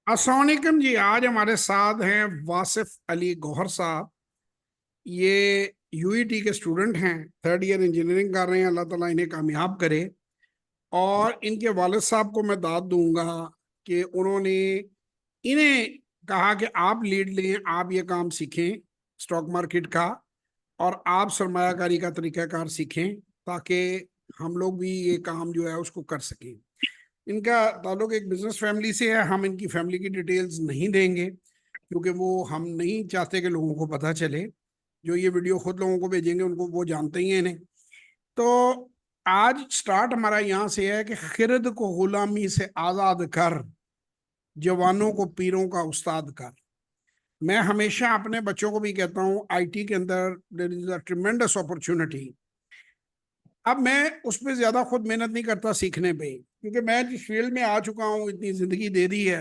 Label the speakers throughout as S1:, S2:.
S1: अस्सलाम वालेकुम जी। आज हमारे साथ हैं वासिफ अली गौहर साहब। ये यूईटी के स्टूडेंट हैं, थर्ड ईयर इंजीनियरिंग कर रहे हैं। अल्लाह ताला इन्हें कामयाब करे। और इनके वालिद साहब को मैं दाद दूंगा कि उन्होंने इन्हें कहा कि आप लीड लें, आप ये काम सीखें स्टॉक मार्केट का, और आप सरमायाकारी का तरीकाकार सीखें ताकि हम लोग भी ये काम जो है उसको कर सकें। इनका ताल्लुक एक बिजनेस फैमिली से है। हम इनकी फैमिली की डिटेल्स नहीं देंगे क्योंकि वो हम नहीं चाहते कि लोगों को पता चले। जो ये वीडियो खुद लोगों को भेजेंगे उनको वो जानते ही हैं इन्हें। तो आज स्टार्ट हमारा यहाँ से है कि खिरद को गुलामी से आज़ाद कर, जवानों को पीरों का उस्ताद कर। मैं हमेशा अपने बच्चों को भी कहता हूँ आईटी के अंदर there is a tremendous opportunity. अब मैं उस पर ज्यादा खुद मेहनत नहीं करता सीखने पे, क्योंकि मैं जिस फील्ड में आ चुका हूँ, इतनी जिंदगी दे दी है।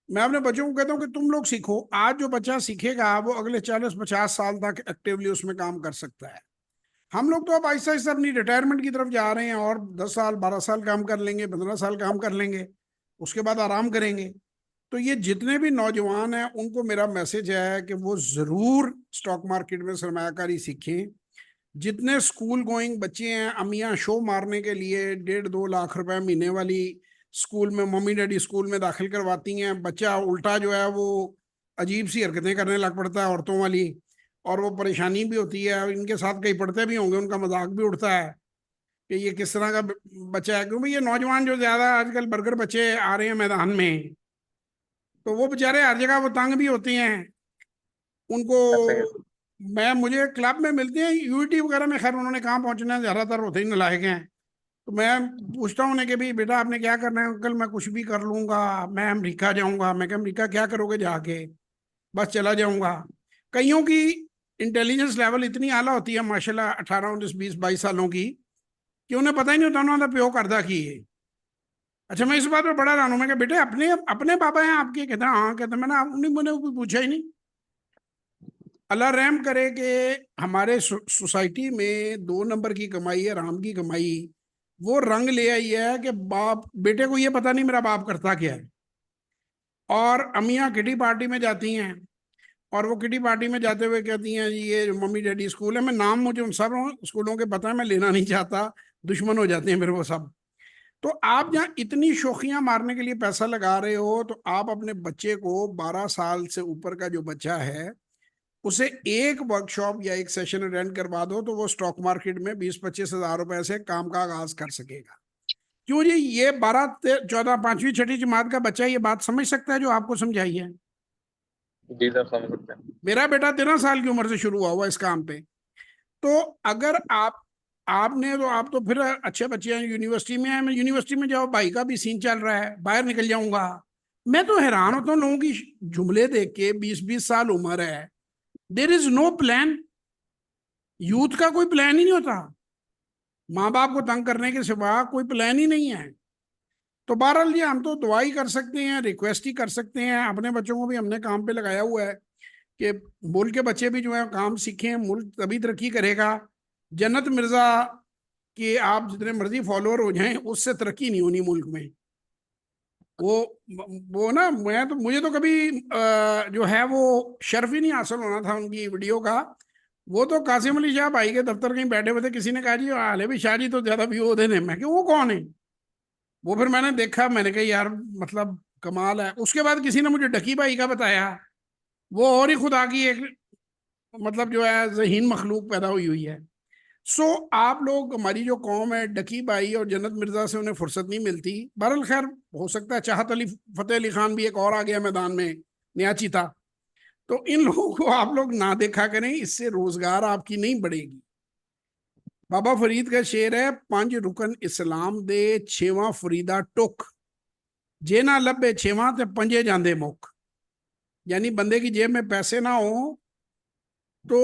S1: मैं अपने बच्चों को कहता हूँ कि तुम लोग सीखो। आज जो बच्चा सीखेगा वो अगले 40-50 साल तक एक्टिवली उसमें काम कर सकता है। हम लोग तो अब आहिस्ता आहिस्ता अपनी रिटायरमेंट की तरफ जा रहे हैं, और 10 साल 12 साल काम कर लेंगे, 15 साल काम कर लेंगे, उसके बाद आराम करेंगे। तो ये जितने भी नौजवान हैं उनको मेरा मैसेज है कि वो जरूर स्टॉक मार्केट में सरमायाकारी सीखें। जितने स्कूल गोइंग बच्चे हैं, अम्मियाँ शो मारने के लिए 1.5-2 लाख रुपए महीने वाली स्कूल में, मम्मी डैडी स्कूल में दाखिल करवाती हैं। बच्चा उल्टा जो है वो अजीब सी हरकतें करने लग पड़ता है, औरतों वाली। और वो परेशानी भी होती है। इनके साथ कई पढ़ते भी होंगे, उनका मजाक भी उड़ता है कि ये किस तरह का बच्चा है। क्योंकि ये नौजवान जो ज्यादा आजकल बर्गर बच्चे आ रहे हैं मैदान में, तो वो बेचारे हर जगह वो तंग भी होते हैं उनको।
S2: ऐसे ही।
S1: मुझे क्लब में मिलते हैं यूटी वगैरह में, खैर उन्होंने कहाँ पहुंचना है, ज्यादातर होते ही नालायक हैं। तो मैं पूछता हूँ उन्हें कि भाई बेटा आपने क्या करना है। अंकल मैं कुछ भी कर लूंगा, मैं अमेरिका जाऊंगा। मैं क्या अमेरिका क्या करोगे जाके? बस चला जाऊंगा। कईयों की इंटेलिजेंस लेवल इतनी आला होती है माशाल्लाह, 18 19 20 22 सालों की, कि उन्हें पता ही नहीं होता उन्होंने प्यो करदा की है। अच्छा, मैं इस बात पे बड़ा हैरान हूं। मैं क्या बेटे अपने अपने पापा हैं आपके? कहते हैं हाँ। कहते हैं मैंने उन्हें मैंने कोई पूछा ही नहीं। अल्लाह रहम करे कि हमारे सोसाइटी में 2 नंबर की कमाई है, राम की कमाई, वो रंग ले आई है कि बाप बेटे को ये पता नहीं मेरा बाप करता क्या है। और अम्मियाँ किटी पार्टी में जाती हैं, और वो किटी पार्टी में जाते हुए कहती हैं जी ये जो मम्मी डैडी स्कूल है, मैं नाम मुझे उन सब स्कूलों के पता है, मैं लेना नहीं चाहता, दुश्मन हो जाते हैं मेरे वो सब। तो आप जहाँ इतनी शोखियां मारने के लिए पैसा लगा रहे हो, तो आप अपने बच्चे को, 12 साल से ऊपर का जो बच्चा है, उसे एक वर्कशॉप या एक सेशन अटेंड करवा दो, तो वो स्टॉक मार्केट में 20-25 हजार रुपए से काम का आगाज कर सकेगा। क्यों जी? ये 12 14 5वीं 6ठी जमात का बच्चा ये बात समझ सकता है जो आपको समझाई है?
S2: जी सर, समझ सकते हैं।
S1: मेरा बेटा 13 साल की उम्र से शुरू हुआ इस काम पे। तो अगर आपने तो आप तो फिर अच्छे बच्चे हैं, यूनिवर्सिटी में हैं। मैं यूनिवर्सिटी में जाओ, भाई का भी सीन चल रहा है, बाहर निकल जाऊंगा। मैं तो हैरान होता हूँ लोगों की जुमले देख के। 20-20 साल उम्र है, there is no plan. Youth का कोई प्लान ही नहीं होता, माँ बाप को तंग करने के सिवा कोई प्लान ही नहीं है। तो बहरहाल जी, हम तो दुआ ही कर सकते हैं, रिक्वेस्ट ही कर सकते हैं। अपने बच्चों को भी हमने काम पे लगाया हुआ है कि मुल्क के बच्चे भी जो है काम सीखें, मुल्क तभी तरक्की करेगा। जन्नत मिर्जा कि आप जितने मर्जी फॉलोअर हो जाएं, उससे तरक्की नहीं होनी मुल्क में। वो वो ना, मैं तो मुझे तो कभी जो है वो शर्फ ही नहीं हासिल होना था उनकी वीडियो का। वो तो कासिम अली शाह भाई के दफ्तर कहीं बैठे हुए थे, किसी ने कहा जी हाले भी शाह जी तो ज्यादा व्यू देने। मैं कि वो कौन है? वो फिर मैंने देखा, मैंने कहा यार मतलब कमाल है। उसके बाद किसी ने मुझे डकी भाई का बताया, वो और ही खुदा की एक मतलब जो है ज़हीन मखलूक पैदा हुई हुई है। सो आप लोग, हमारी जो कौम है, डकी भाई और जन्नत मिर्जा से उन्हें फुर्सत नहीं मिलती। बहरहाल खैर, हो सकता है चाहत अली फतेह अली खान भी एक और आ गया मैदान में, नया चीता। तो इन लोगों को आप लोग ना देखा करें, इससे रोजगार आपकी नहीं बढ़ेगी। बाबा फरीद का शेर है, 5 रुकन इस्लाम दे, छेवां फरीदा टुक, जे ना लभे छेवां ते पंजे जांदे मुख। यानी बंदे की जेब में पैसे ना हो तो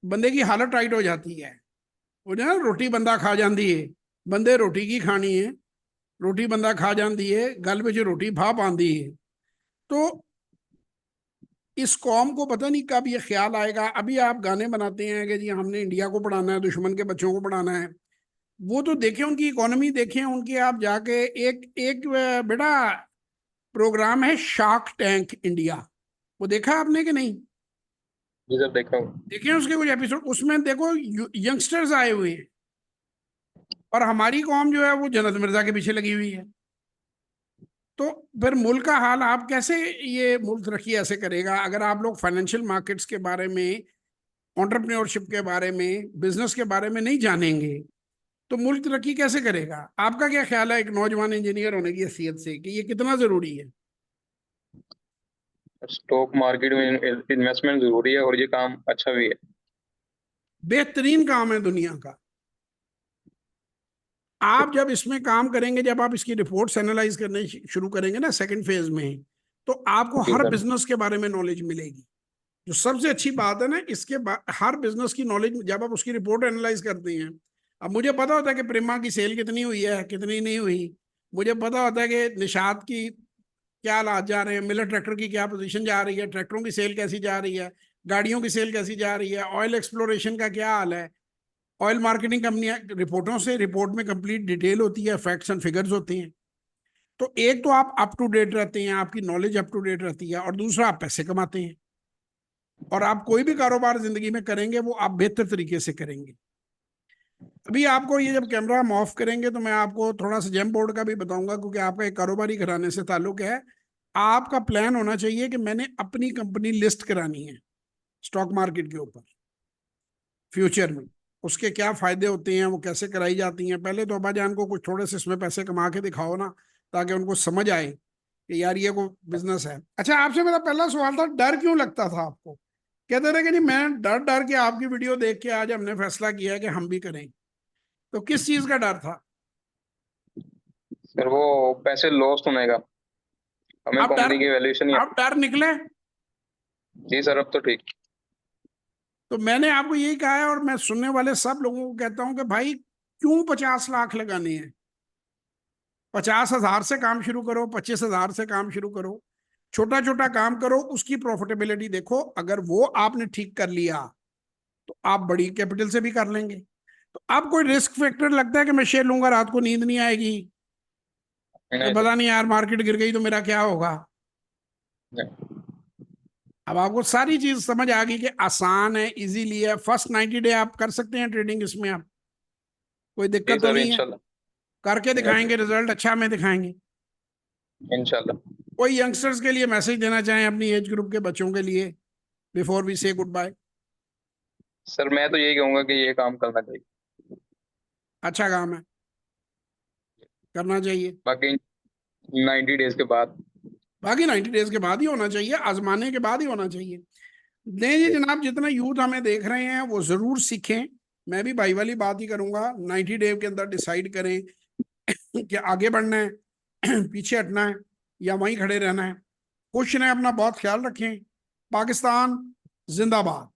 S1: बंदे की हालत टाइट हो जाती है। वो जो है रोटी बंदा खा जाती है, बंदे रोटी की खानी है, रोटी बंदा खा जाती है, गल में रोटी भाप आती है। तो इस कौम को पता नहीं कब ये ख्याल आएगा। अभी आप गाने बनाते हैं कि जी हमने इंडिया को पढ़ाना है, दुश्मन के बच्चों को पढ़ाना है। वो तो देखें, उनकी इकोनॉमी देखें उनकी। आप जाके एक एक बेटा प्रोग्राम है शार्क टैंक इंडिया, वो देखा आपने कि नहीं?
S2: जी सर देखा हूँ।
S1: देखिए उसके कुछ एपिसोड, उसमें देखो यंगस्टर्स आए हुए हैं और हमारी कौम जो है वो जन्नत मिर्जा के पीछे लगी हुई है। तो फिर मुल्क का हाल आप कैसे, ये मुल्क तरक्की ऐसे करेगा अगर आप लोग फाइनेंशियल मार्केट्स के बारे में, एंटरप्रेन्योरशिप के बारे में, बिजनेस के बारे में नहीं जानेंगे? तो मुल्क तरक्की कैसे करेगा? आपका क्या ख्याल है एक नौजवान इंजीनियर होने की हैसियत से कि ये कितना जरूरी है?
S2: स्टॉक मार्केट में इन्वेस्टमेंट जरूरी है और ये काम अच्छा भी है।
S1: बेहतरीन काम है दुनिया का। आप जब इसमें काम करेंगे, जब आप इसकी रिपोर्ट्स एनालाइज करने शुरू करेंगे ना सेकंड फेज में, तो आपको
S2: जी
S1: हर
S2: सर।
S1: बिजनेस के बारे में नॉलेज मिलेगी। जो सबसे अच्छी बात है ना, इसके हर बिजनेस की नॉलेज जब आप उसकी रिपोर्ट एनालाइज करते हैं। अब मुझे पता होता है कि प्रेमा की सेल कितनी हुई है, कितनी नहीं हुई। मुझे पता होता है कि निशात की क्या हालात जा रहे हैं, मिलर ट्रैक्टर की क्या पोजीशन जा रही है, ट्रैक्टरों की सेल कैसी जा रही है, गाड़ियों की सेल कैसी जा रही है, ऑयल एक्सप्लोरेशन का क्या हाल है। ऑयल मार्केटिंग कंपनियां रिपोर्टों से, रिपोर्ट में कंप्लीट डिटेल होती है, फैक्ट्स एंड फिगर्स होती हैं। तो एक तो आप अप टू डेट रहते हैं, आपकी नॉलेज अप टू डेट रहती है, और दूसरा आप पैसे कमाते हैं। और आप कोई भी कारोबार जिंदगी में करेंगे वो आप बेहतर तरीके से करेंगे। अभी आपको ये जब कैमरा हम ऑफ करेंगे तो मैं आपको थोड़ा सा जेम बोर्ड का भी बताऊंगा, क्योंकि आपका एक कारोबारी घराने से ताल्लुक है। आपका प्लान होना चाहिए कि मैंने अपनी कंपनी लिस्ट करानी है स्टॉक मार्केट के ऊपर फ्यूचर में। उसके क्या फायदे होते हैं, वो कैसे कराई जाती हैं, पहले तो अब्बाजान को कुछ थोड़े से इसमें पैसे कमा के दिखाओ ना, ताकि उनको समझ आए कि यार ये को बिजनेस है। अच्छा, आपसे मेरा पहला सवाल था, डर क्यों लगता था आपको? कहते थे कि नहीं, मैं डर डर के आपकी वीडियो देख के आज हमने फैसला किया है कि हम भी करें। तो किस चीज का डर था?
S2: सर वो पैसे लॉस होने का, हमें
S1: अब डर,
S2: कंपनी की वैल्यूएशन ही।
S1: अब डर निकले।
S2: जी सर अब तो ठीक।
S1: तो मैंने आपको यही कहा है, और मैं सुनने वाले सब लोगों को कहता हूं कि भाई क्यों 50 लाख लगाने हैं? 50,000 से काम शुरू करो, 25,000 से काम शुरू करो, छोटा छोटा काम करो, उसकी प्रॉफिटेबिलिटी देखो। अगर वो आपने ठीक कर लिया तो आप बड़ी कैपिटल से भी कर लेंगे। तो अब कोई रिस्क फैक्टर लगता है कि मैं शेयर लूंगा, रात को नींद नहीं आएगी, ये
S2: नहीं
S1: पता नहीं यार मार्केट गिर गई तो मेरा क्या होगा?
S2: नहीं।
S1: अब आपको सारी चीज समझ आ गई कि आसान है, इजीली है। फर्स्ट 90 डे आप कर सकते हैं ट्रेडिंग, इसमें आप कोई
S2: जी
S1: दिक्कत तो
S2: सर
S1: नहीं है?
S2: इंशाल्लाह।
S1: करके दिखाएंगे, रिजल्ट अच्छा में दिखाएंगे।
S2: इंशाल्लाह।
S1: कोई यंगस्टर्स के लिए मैसेज देना चाहें अपनी एज ग्रुप के बच्चों के लिए, बिफोर वी से गुड बाय?
S2: सर मैं तो यही कहूंगा कि ये काम करना चाहिए।
S1: अच्छा काम है, करना चाहिए।
S2: बाकी 90 डेज के बाद।
S1: बाकी 90 डेज के बाद ही होना चाहिए, आजमाने के बाद ही होना चाहिए। नहीं जी जनाब, जितना यूथ हमें देख रहे हैं वो जरूर सीखें। मैं भी भाई वाली बात ही करूंगा, 90 डे के अंदर डिसाइड करें कि आगे बढ़ना है, पीछे हटना है, या वहीं खड़े रहना है। खुश रहें, अपना बहुत ख्याल रखें। पाकिस्तान जिंदाबाद।